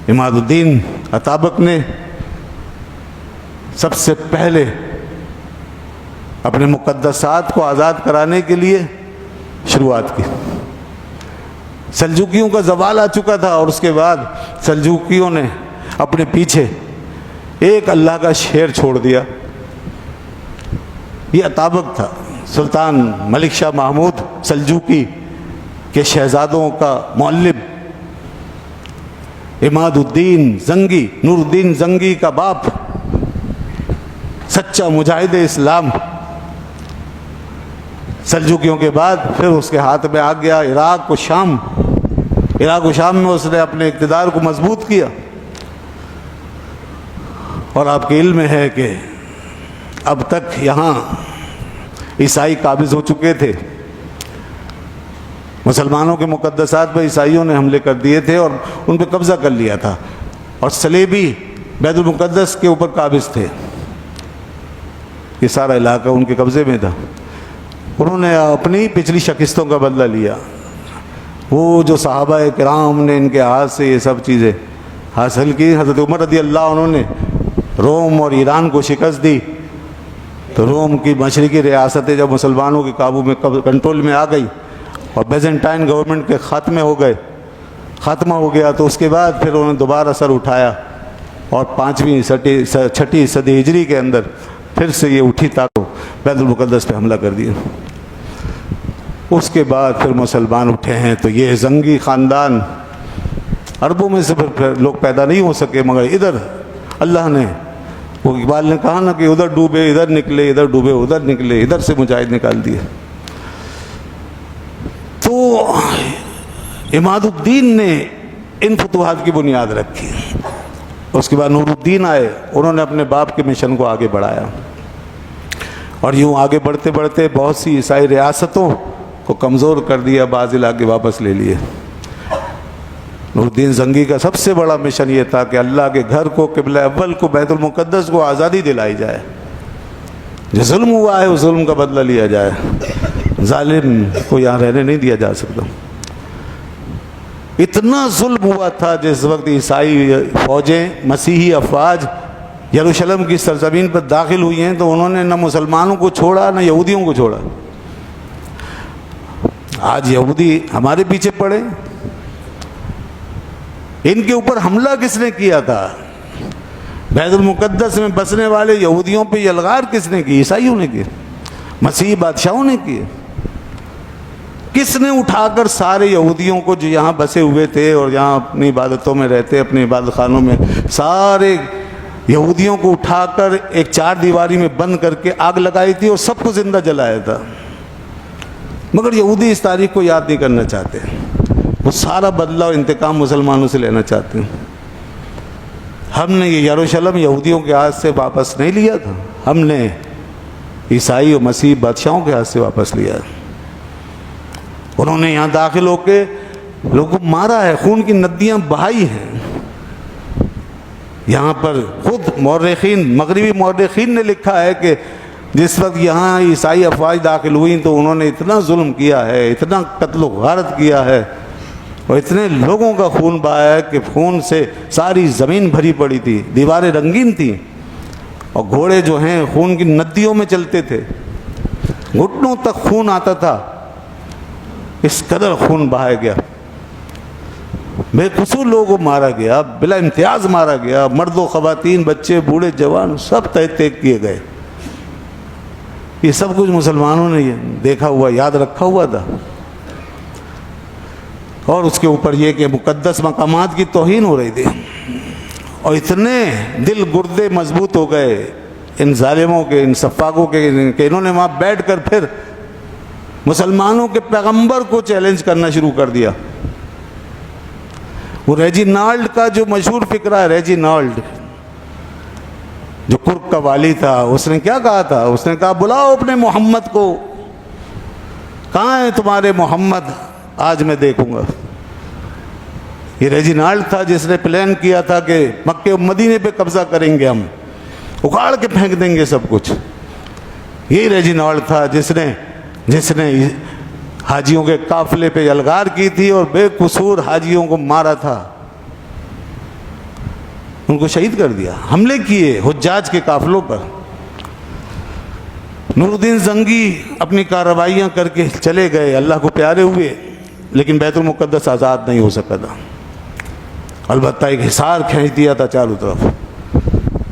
عماد الدین اطابق نے سب سے پہلے اپنے مقدسات کو آزاد کرانے کے لیے شروعات کی۔ سلجوکیوں کا زوال آ چکا تھا اور اس کے بعد سلجوکیوں نے اپنے پیچھے ایک اللہ کا شہر چھوڑ دیا۔ یہ اطابق تھا، سلطان ملک شاہ محمود سلجوکی کے شہزادوں کا معلم، عماد الدین زنگی، نور الدین زنگی کا باپ، سچا مجاہد اسلام۔ سلجوکیوں کے بعد پھر اس کے ہاتھ میں آ گیا عراق و شام۔ عراق و شام میں اس نے اپنے اقتدار کو مضبوط کیا، اور آپ کے علم میں ہے کہ اب تک یہاں عیسائی قابض ہو چکے تھے۔ مسلمانوں کے مقدسات پہ عیسائیوں نے حملے کر دیے تھے اور ان پہ قبضہ کر لیا تھا، اور صلیبی بیت المقدس کے اوپر قابض تھے۔ یہ سارا علاقہ ان کے قبضے میں تھا۔ انہوں نے اپنی پچھلی شکستوں کا بدلہ لیا۔ وہ جو صحابہ کرام نے ان کے ہاتھ سے یہ سب چیزیں حاصل کی، حضرت عمر رضی اللہ عنہ نے روم اور ایران کو شکست دی، تو روم کی مشرقی ریاستیں جب مسلمانوں کے قابو میں کنٹرول میں آ گئی اور بیزنٹائن گورنمنٹ کے خاتمہ ہو گیا، تو اس کے بعد پھر انہوں نے دوبارہ سر اٹھایا اور 5ویں 6ٹھی صدی ہجری کے اندر پھر سے یہ اٹھی تاکہ بیت المقدس پہ حملہ کر دیا۔ اس کے بعد پھر مسلمان اٹھے ہیں، تو یہ زنگی خاندان عربوں میں سے پھر لوگ پیدا نہیں ہو سکے، مگر ادھر اللہ نے، وہ اقبال نے کہا نا کہ ادھر ڈوبے ادھر نکلے، ادھر ڈوبے ادھر نکلے، ادھر سے مجاہد نکال دیے۔ تو عماد الدین نے ان فتوحات کی بنیاد رکھی۔ اس کے بعد نور الدین آئے، انہوں نے اپنے باپ کے مشن کو آگے بڑھایا، اور یوں آگے بڑھتے بڑھتے بہت سی عیسائی ریاستوں کو کمزور کر دیا، بعض علاقے واپس لے لیے۔ نور الدین زنگی کا سب سے بڑا مشن یہ تھا کہ اللہ کے گھر کو، قبلہ اول کو، بیت المقدس کو آزادی دلائی جائے، جو ظلم ہوا ہے اس ظلم کا بدلہ لیا جائے، ظالم کو یہاں رہنے نہیں دیا جا سکتا۔ اتنا ظلم ہوا تھا جس وقت عیسائی فوجیں، مسیحی افواج یروشلم کی سرزمین پر داخل ہوئی ہیں، تو انہوں نے نہ مسلمانوں کو چھوڑا نہ یہودیوں کو چھوڑا۔ آج یہودی ہمارے پیچھے پڑے، ان کے اوپر حملہ کس نے کیا تھا؟ بیت المقدس میں بسنے والے یہودیوں پہ یلغار کس نے کی؟ عیسائیوں نے کی، مسیحی بادشاہوں نے کی۔ کس نے اٹھا کر سارے یہودیوں کو جو یہاں بسے ہوئے تھے اور یہاں اپنی عبادتوں میں رہتے، اپنے عبادت خانوں میں، سارے یہودیوں کو اٹھا کر ایک 4 دیواری میں بند کر کے آگ لگائی تھی اور سب کو زندہ جلایا تھا؟ مگر یہودی اس تاریخ کو یاد نہیں کرنا چاہتے، وہ سارا بدلہ اور انتقام مسلمانوں سے لینا چاہتے ہیں۔ ہم نے یہ یروشلم یہودیوں کے ہاتھ سے واپس نہیں لیا تھا، ہم نے عیسائی اور مسیحی بادشاہوں کے ہاتھ سے واپس لیا۔ انہوں نے یہاں داخل ہو کے لوگوں کو مارا ہے، خون کی ندیاں بہائی ہیں۔ یہاں پر خود مورخین، مغربی مورخین نے لکھا ہے کہ جس وقت یہاں عیسائی افواج داخل ہوئیں تو انہوں نے اتنا ظلم کیا ہے، اتنا قتل و غارت کیا ہے، اور اتنے لوگوں کا خون بہایا ہے کہ خون سے ساری زمین بھری پڑی تھی، دیواریں رنگین تھیں، اور گھوڑے جو ہیں خون کی ندیوں میں چلتے تھے، گھٹنوں تک خون آتا تھا۔ اس قدر خون بہایا گیا، بے قصور لوگوں کو مارا گیا، بلا امتیاز مارا گیا، مرد و خواتین، بچے، بوڑھے، جوان، سب تحقیق کیے گئے۔ یہ سب کچھ مسلمانوں نے دیکھا ہوا، یاد رکھا ہوا تھا، اور اس کے اوپر یہ کہ مقدس مقامات کی توہین ہو رہی تھی، اور اتنے دل گردے مضبوط ہو گئے ان ظالموں کے، ان سفاکوں کے، کہ انہوں نے وہاں بیٹھ کر پھر مسلمانوں کے پیغمبر کو چیلنج کرنا شروع کر دیا۔ وہ ریجینالڈ کا جو مشہور فقرہ ہے، ریجینالڈ جو کرک کا والی تھا، اس نے کیا کہا تھا؟ اس نے کہا بلاؤ اپنے محمد کو، کہاں ہے تمہارے محمد، آج میں دیکھوں گا۔ یہ ریجینالڈ تھا جس نے پلان کیا تھا کہ مکے و مدینے پہ قبضہ کریں گے، ہم اکھاڑ کے پھینک دیں گے سب کچھ۔ یہی ریجینالڈ تھا جس نے حاجیوں کے قافلے پہ یلغار کی تھی اور بے قصور حاجیوں کو مارا تھا۔ ان کو شہید کر دیا. حملے کیے حجاج کے قافلوں پر. نور الدین زنگی اپنی کارروائیاں کر کے چلے گئے, اللہ کو پیارے ہوئے, لیکن بیت المقدس آزاد نہیں ہو سکا تھا. البتہ ایک حصار کھینچ دیا تھا چاروں طرف.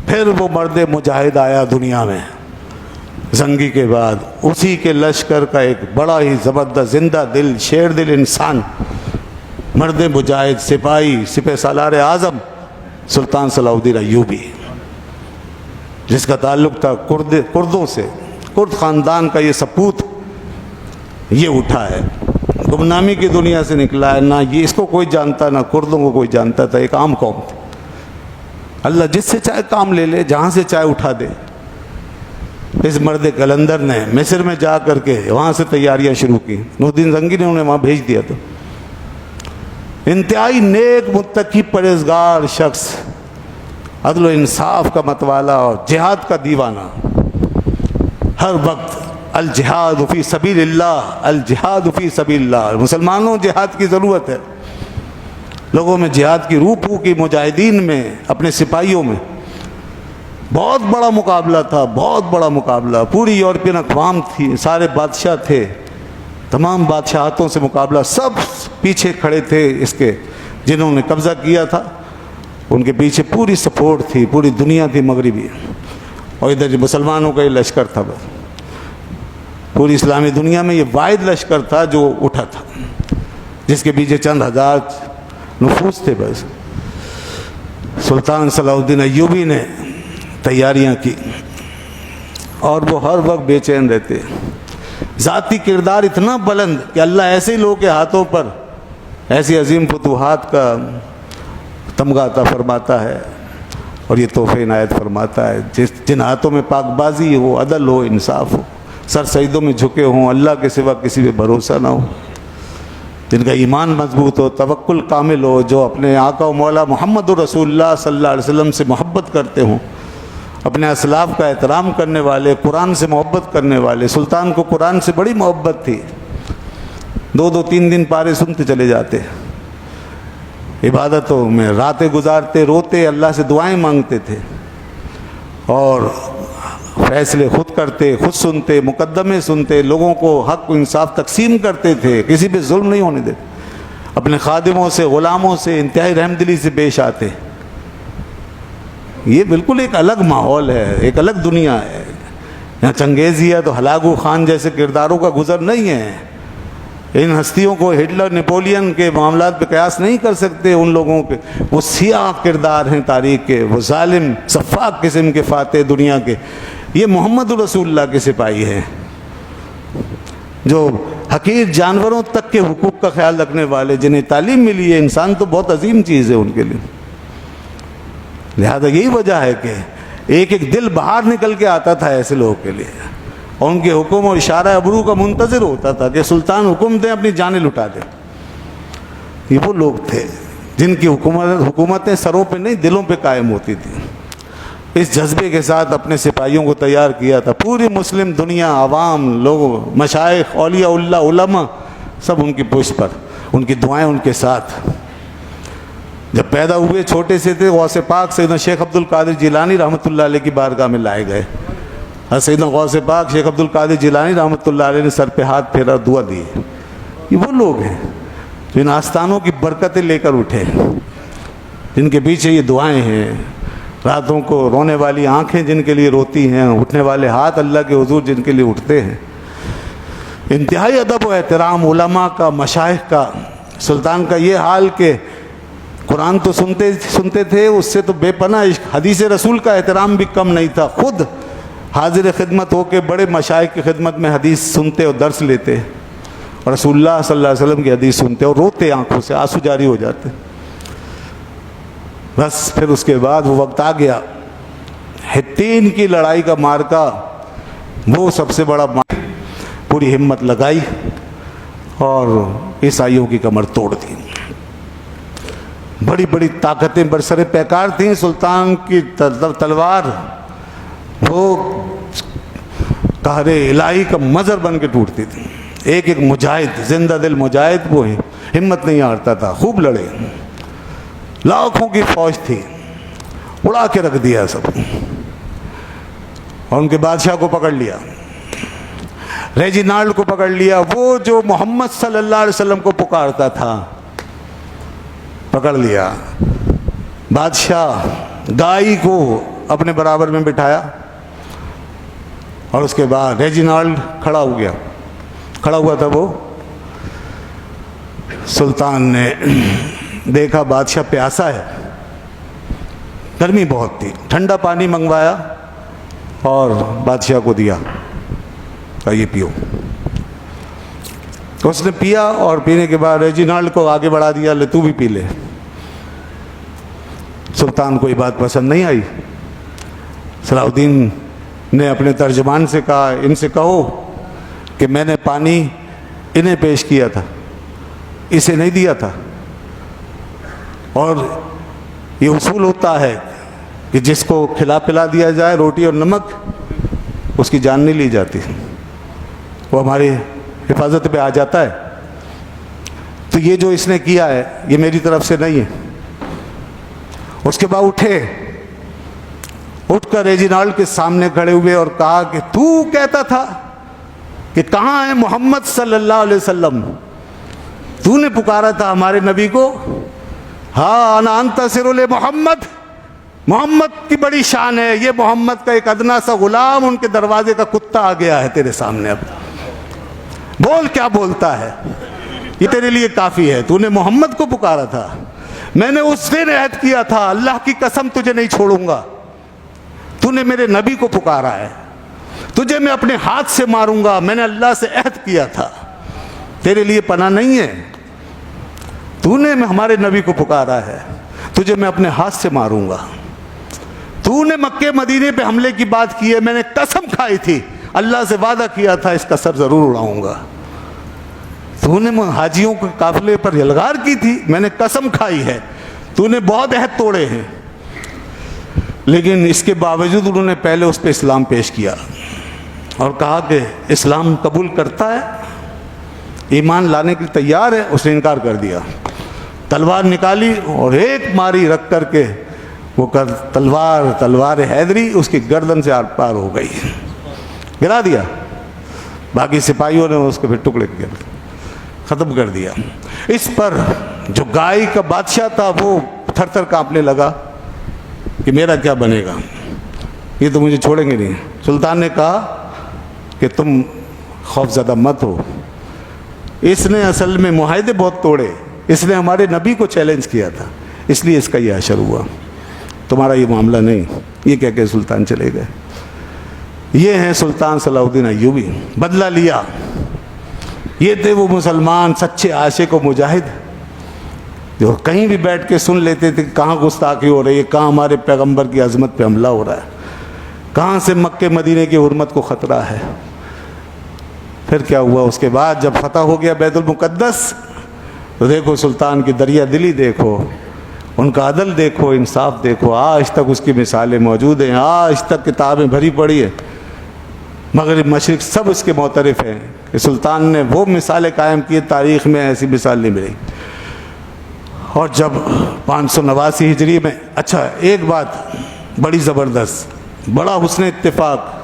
پھر وہ مرد مجاہد آیا دنیا میں زنگی کے بعد, اسی کے لشکر کا ایک بڑا ہی زبردست زندہ دل شیر دل انسان, مرد مجاہد سپاہی سپہ سالار اعظم سلطان صلاح الدین ایوبی, جس کا تعلق تھا کردوں سے. کرد خاندان کا یہ سپوت یہ اٹھا ہے, گمنامی کی دنیا سے نکلا ہے. نہ یہ اس کو کوئی جانتا, نہ کردوں کو کوئی جانتا تھا. ایک عام قوم تھی. اللہ جس سے چاہے کام لے لے, جہاں سے چاہے اٹھا دے. اس مرد قلندر نے مصر میں جا کر کے وہاں سے تیاریاں شروع کی. نور الدین زنگی نے انہیں وہاں بھیج دیا تھا. انتہائی نیک متقی پرہیزگار شخص, عدل و انصاف کا متوالا اور جہاد کا دیوانہ. ہر وقت الجہاد فی سبیل اللہ, الجہاد فی سبیل اللہ. مسلمانوں جہاد کی ضرورت ہے. لوگوں میں جہاد کی روح پھونکی, مجاہدین میں, اپنے سپاہیوں میں. بہت بڑا مقابلہ تھا, بہت بڑا مقابلہ. پوری یورپین اقوام تھی, سارے بادشاہ تھے, تمام بادشاہتوں سے مقابلہ. سب پیچھے کھڑے تھے اس کے, جنہوں نے قبضہ کیا تھا ان کے پیچھے پوری سپورٹ تھی, پوری دنیا تھی مغربی. اور ادھر مسلمانوں کا یہ لشکر تھا. بس پوری اسلامی دنیا میں یہ واحد لشکر تھا جو اٹھا تھا, جس کے پیچھے چند ہزار نفوس تھے. بس سلطان صلاح الدین ایوبی نے تیاریاں کی, اور وہ ہر وقت بے چین رہتے. ذاتی کردار اتنا بلند کہ اللہ ایسے لوگوں کے ہاتھوں پر ایسی عظیم فتوحات کا تمغہ عطا فرماتا ہے, اور یہ تحفے عنایت فرماتا ہے. جن ہاتھوں میں پاک بازی ہو, عدل ہو, انصاف ہو, سر سجدوں میں جھکے ہوں, اللہ کے سوا کسی پہ بھروسہ نہ ہو, جن کا ایمان مضبوط ہو, توکل کامل ہو, جو اپنے آقا و مولا محمد رسول اللہ صلی اللہ علیہ وسلم سے محبت کرتے ہوں, اپنے اسلاف کا احترام کرنے والے, قرآن سے محبت کرنے والے. سلطان کو قرآن سے بڑی محبت تھی. 2-2 3 پارے سنتے چلے جاتے, عبادتوں میں راتیں گزارتے, روتے, اللہ سے دعائیں مانگتے تھے, اور فیصلے خود کرتے, خود سنتے, مقدمے سنتے, لوگوں کو حق و انصاف تقسیم کرتے تھے, کسی پہ ظلم نہیں ہونے دیتے. اپنے خادموں سے, غلاموں سے انتہائی رحم دلی سے پیش آتے. یہ بالکل ایک الگ ماحول ہے, ایک الگ دنیا ہے. یہاں چنگیزیت اور ہلاکو خان جیسے کرداروں کا گزر نہیں ہے. ان ہستیوں کو ہٹلر, نیپولین کے معاملات پہ قیاس نہیں کر سکتے. ان لوگوں کے وہ سیاہ کردار ہیں تاریخ کے, وہ ظالم سفاک قسم کے فاتح دنیا کے. یہ محمد رسول اللہ کے سپاہی ہیں, جو حقیر جانوروں تک کے حقوق کا خیال رکھنے والے, جنہیں تعلیم ملی ہے. انسان تو بہت عظیم چیز ہے ان کے لیے. لہذا یہی وجہ ہے کہ ایک ایک دل باہر نکل کے آتا تھا ایسے لوگوں کے لیے, اور ان کے حکم اور اشارہ ابرو کا منتظر ہوتا تھا کہ سلطان حکم دیں, اپنی جانیں لٹا دیں. یہ وہ لوگ تھے جن کی حکومتیں سروں پہ نہیں دلوں پہ قائم ہوتی تھیں. اس جذبے کے ساتھ اپنے سپاہیوں کو تیار کیا تھا. پوری مسلم دنیا, عوام, لوگ, مشائخ, اولیاء اللہ, علماء, سب ان کی پشت پر, ان کی دعائیں ان کے ساتھ. جب پیدا ہوئے چھوٹے سے تھے, غوث پاک سیدنا شیخ عبد القادر جیلانی رحمۃ اللہ علیہ کی بارگاہ میں لائے گئے. سیدنا غوث پاک شیخ عبد القادر جیلانی رحمۃ اللہ علیہ نے سر پہ ہاتھ پھیرا, دعا دی. یہ وہ لوگ ہیں جو ان آستانوں کی برکتیں لے کر اٹھے, جن کے پیچھے یہ دعائیں ہیں. راتوں کو رونے والی آنکھیں جن کے لیے روتی ہیں, اٹھنے والے ہاتھ اللہ کے حضور جن کے لیے اٹھتے ہیں. انتہائی ادب و احترام علماء کا, مشائخ کا. سلطان کا یہ حال کہ قرآن تو سنتے تھے, اس سے تو بے پناہ عشق. حدیث رسول کا احترام بھی کم نہیں تھا. خود حاضر خدمت ہو کے بڑے مشائخ کی خدمت میں حدیث سنتے اور درس لیتے, اور رسول اللہ صلی اللہ علیہ وسلم کی حدیث سنتے اور روتے, آنکھوں سے آنسو جاری ہو جاتے. بس پھر اس کے بعد وہ وقت آ گیا, حطین کی لڑائی کا مارکا, وہ سب سے بڑا پوری ہمت لگائی اور عیسائیوں کی کمر توڑ دی. بڑی بڑی طاقتیں برسر پیکار تھیں. سلطان کی تلوار وہ قہر الہی کا مظہر بن کے ٹوٹتی تھی. ایک ایک مجاہد, زندہ دل مجاہد, وہ ہمت نہیں ہارتا تھا. خوب لڑے, لاکھوں کی فوج تھی, اڑا کے رکھ دیا سب، اور ان کے بادشاہ کو پکڑ لیا، ریجینالڈ کو پکڑ لیا، وہ جو محمد صلی اللہ علیہ وسلم کو پکارتا تھا، پکڑ لیا۔ بادشاہ گائی کو اپنے برابر میں بٹھایا، اور اس کے بعد ریجینالڈ کھڑا ہو گیا، کھڑا ہوا تھا وہ۔ سلطان نے دیکھا بادشاہ پیاسا ہے، گرمی بہت تھی، ٹھنڈا پانی منگوایا اور بادشاہ کو دیا، کہا یہ پیو۔ اس نے پیا، اور پینے کے بعد ریجینالڈ کو آگے بڑھا دیا، لے تو بھی پی لے۔ سلطان کو یہ بات پسند نہیں آئی۔ صلاح الدین نے اپنے ترجمان سے کہا ان سے کہو کہ میں نے پانی انہیں پیش کیا تھا، اسے نہیں دیا تھا، اور یہ اصول ہوتا ہے کہ جس کو کھلا پلا دیا جائے روٹی اور نمک، اس کی جان نہیں لی جاتی، وہ ہماری حفاظت پہ آ جاتا ہے۔ تو یہ جو اس نے کیا ہے یہ میری طرف سے نہیں ہے۔ اس کے بعد اٹھ کر ریجینالڈ کے سامنے کھڑے ہوئے اور کہا کہ تو کہتا تھا کہ کہاں ہے محمد صلی اللہ علیہ وسلم، تو نے پکارا تھا ہمارے نبی کو، ہاں انا انتصر لمحمد، محمد کی بڑی شان ہے، یہ محمد کا ایک ادنا سا غلام، ان کے دروازے کا کتا آ گیا ہے تیرے سامنے، اب بول کیا بولتا ہے، یہ تیرے لیے کافی ہے، تو نے محمد کو پکارا تھا، میں نے اس دن عہد کیا تھا اللہ کی قسم تجھے نہیں چھوڑوں گا، تو نے میرے نبی کو پکارا ہے، تجھے میں اپنے ہاتھ سے ماروں گا، میں نے اللہ سے عہد کیا تھا، تیرے لیے پناہ نہیں ہے، تو نے ہمارے نبی کو پکارا ہے، تجھے میں اپنے ہاتھ سے ماروں گا، تو نے مکے مدینے پہ حملے کی بات کی ہے، میں نے قسم کھائی تھی، اللہ سے وعدہ کیا تھا اس کا سر ضرور اڑاؤں گا، تو نے حاجیوں کے قافلے پر یلغار کی تھی، میں نے قسم کھائی ہے، تو نے بہت عہد توڑے ہیں، لیکن اس کے باوجود انہوں نے پہلے اس پہ اسلام پیش کیا اور کہا کہ اسلام قبول کرتا ہے، ایمان لانے کے لیے تیار ہے، اس نے انکار کر دیا، تلوار نکالی اور ایک ماری رکھ کر کے وہ تلوار حیدری اس کی گردن سے آر پار ہو گئی، گرا دیا، باقی سپاہیوں نے اس کے پھر ٹکڑے ختم کر دیا۔ اس پر جو گائے کا بادشاہ تھا وہ تھر تھر کانپنے لگا کہ میرا کیا بنے گا، یہ تو مجھے چھوڑیں گے نہیں۔ سلطان نے کہا کہ تم خوف زدہ مت ہو، اس نے اصل میں معاہدے بہت توڑے، اس نے ہمارے نبی کو چیلنج کیا تھا، اس لیے اس کا یہ حشر ہوا، تمہارا یہ معاملہ نہیں، یہ کہہ کے سلطان چلے گئے۔ یہ ہیں سلطان صلاح الدین ایوبی، بدلہ لیا، یہ تھے وہ مسلمان سچے عاشق و مجاہد جو کہیں بھی بیٹھ کے سن لیتے تھے کہ کہاں گستاخی ہو رہی ہے، کہاں ہمارے پیغمبر کی عظمت پہ حملہ ہو رہا ہے، کہاں سے مکے مدینے کی حرمت کو خطرہ ہے۔ پھر کیا ہوا اس کے بعد جب فتح ہو گیا بیت المقدس، تو دیکھو سلطان کی دریا دلی دیکھو، ان کا عدل دیکھو، انصاف دیکھو، آج تک اس کی مثالیں موجود ہیں، آج تک کتابیں بھری پڑی ہیں، مغرب مشرق سب اس کے معترف ہیں کہ سلطان نے وہ مثالیں قائم کی، تاریخ میں ایسی مثال نہیں ملی۔ اور جب 589 ہجری میں، اچھا ایک بات بڑی زبردست، بڑا حسن اتفاق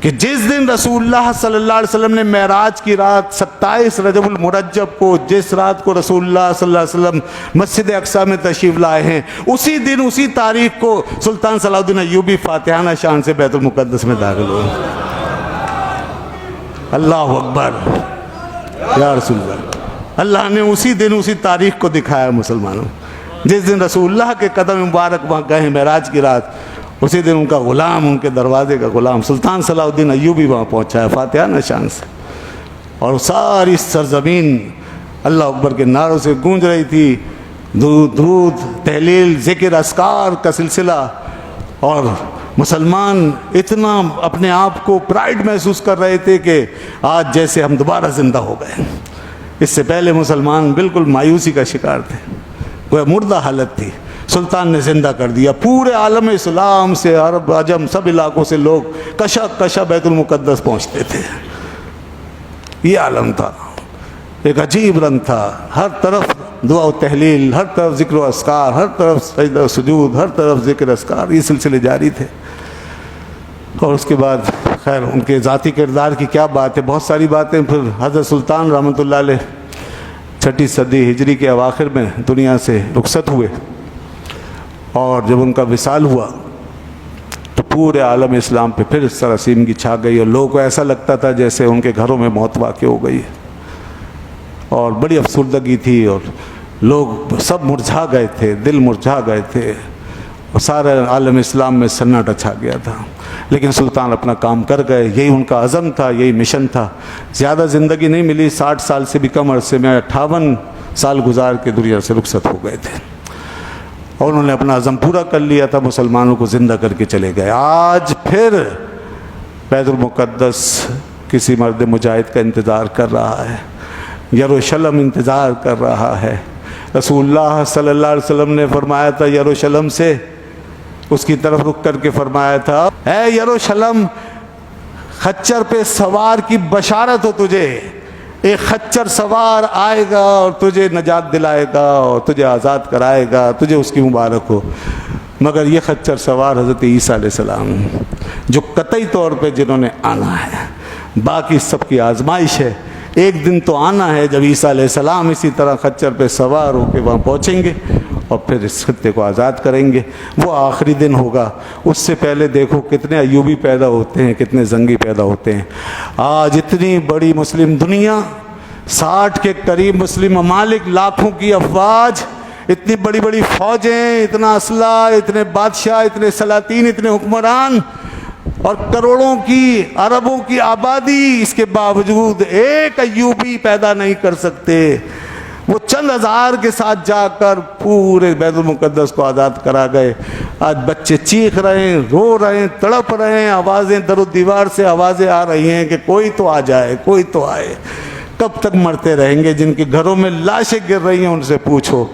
کہ جس دن رسول اللہ صلی اللہ علیہ وسلم نے معراج کی رات 27 رجب المرجب کو، جس رات کو رسول اللہ صلی اللہ علیہ وسلم مسجد اقصی میں تشریف لائے ہیں، اسی دن اسی تاریخ کو سلطان صلاح الدین ایوبی فاتحانہ شان سے بیت المقدس میں داخل ہوئے۔ اللہ اکبر یا رسول اللہ، اللہ نے اسی دن اسی تاریخ کو دکھایا مسلمانوں، جس دن رسول اللہ کے قدم مبارک وہاں گئے معراج کی رات، اسی دن ان کا غلام، ان کے دروازے کا غلام سلطان صلاح الدین ایوبی وہاں پہنچا ہے فاتحانہ شان سے، اور ساری سرزمین اللہ اکبر کے نعروں سے گونج رہی تھی، درود تہلیل ذکر اذکار کا سلسلہ، اور مسلمان اتنا اپنے آپ کو پرائڈ محسوس کر رہے تھے کہ آج جیسے ہم دوبارہ زندہ ہو گئے۔ اس سے پہلے مسلمان بالکل مایوسی کا شکار تھے، کوئی مردہ حالت تھی، سلطان نے زندہ کر دیا، پورے عالم اسلام سے عرب عجم سب علاقوں سے لوگ کشا کشا بیت المقدس پہنچتے تھے۔ یہ عالم تھا، ایک عجیب رنگ تھا، ہر طرف دعا و تحلیل، ہر طرف ذکر و اذکار، ہر طرف سجدہ و سجود، ہر طرف ذکر اذکار، یہ سلسلے جاری تھے۔ اور اس کے بعد خیر ان کے ذاتی کردار کی کیا بات ہے، بہت ساری باتیں۔ پھر حضرت سلطان رحمۃ اللہ علیہ 6 صدی ہجری کے اواخر میں دنیا سے رخصت ہوئے، اور جب ان کا وصال ہوا تو پورے عالم اسلام پہ پھر سراسیمگی چھا گئی، اور لوگوں کو ایسا لگتا تھا جیسے ان کے گھروں میں موت واقع ہو گئی، اور بڑی افسردگی تھی، اور لوگ سب مرجھا گئے تھے، دل مرجھا گئے تھے، اور سارے عالم اسلام میں سناٹا چھا گیا تھا۔ لیکن سلطان اپنا کام کر گئے، یہی ان کا عزم تھا، یہی مشن تھا۔ زیادہ زندگی نہیں ملی، 60 سال سے بھی کم عرصے میں 58 سال گزار کے دنیا سے رخصت ہو گئے تھے، اور انہوں نے اپنا عزم پورا کر لیا تھا، مسلمانوں کو زندہ کر کے چلے گئے۔ آج پھر بیت المقدس کسی مرد مجاہد کا انتظار کر رہا ہے، یروشلم انتظار کر رہا ہے۔ رسول اللہ صلی اللہ علیہ وسلم نے فرمایا تھا یروشلم سے، اس کی طرف رک کر کے فرمایا تھا، اے یروشلم، خچر پہ سوار کی بشارت ہو تجھے، ایک خچر سوار آئے گا اور تجھے نجات دلائے گا اور تجھے آزاد کرائے گا، تجھے اس کی مبارک ہو۔ مگر یہ خچر سوار حضرت عیسیٰ علیہ السلام، جو قطعی طور پہ جنہوں نے آنا ہے، باقی سب کی آزمائش ہے۔ ایک دن تو آنا ہے جب عیسیٰ علیہ السلام اسی طرح خچر پہ سوار ہو کے وہاں پہنچیں گے اور پھر اس خطے کو آزاد کریں گے، وہ آخری دن ہوگا۔ اس سے پہلے دیکھو کتنے ایوبی پیدا ہوتے ہیں، کتنے زنگی پیدا ہوتے ہیں۔ آج اتنی بڑی مسلم دنیا، 60 کے قریب مسلم ممالک، لاکھوں کی افواج، اتنی بڑی بڑی فوجیں، اتنا اسلحہ، اتنے بادشاہ، اتنے سلاطین، اتنے حکمران، اور کروڑوں کی، اربوں کی آبادی، اس کے باوجود ایک ایوبی پیدا نہیں کر سکتے۔ وہ چند ہزار کے ساتھ جا کر پورے بیت المقدس کو آزاد کرا گئے۔ آج بچے چیخ رہے ہیں، رو رہے ہیں، تڑپ رہے ہیں، آوازیں در و دیوار سے آوازیں آ رہی ہیں کہ کوئی تو آ جائے، کوئی تو آئے۔ کب تک مرتے رہیں گے؟ جن کے گھروں میں لاشیں گر رہی ہیں ان سے پوچھو۔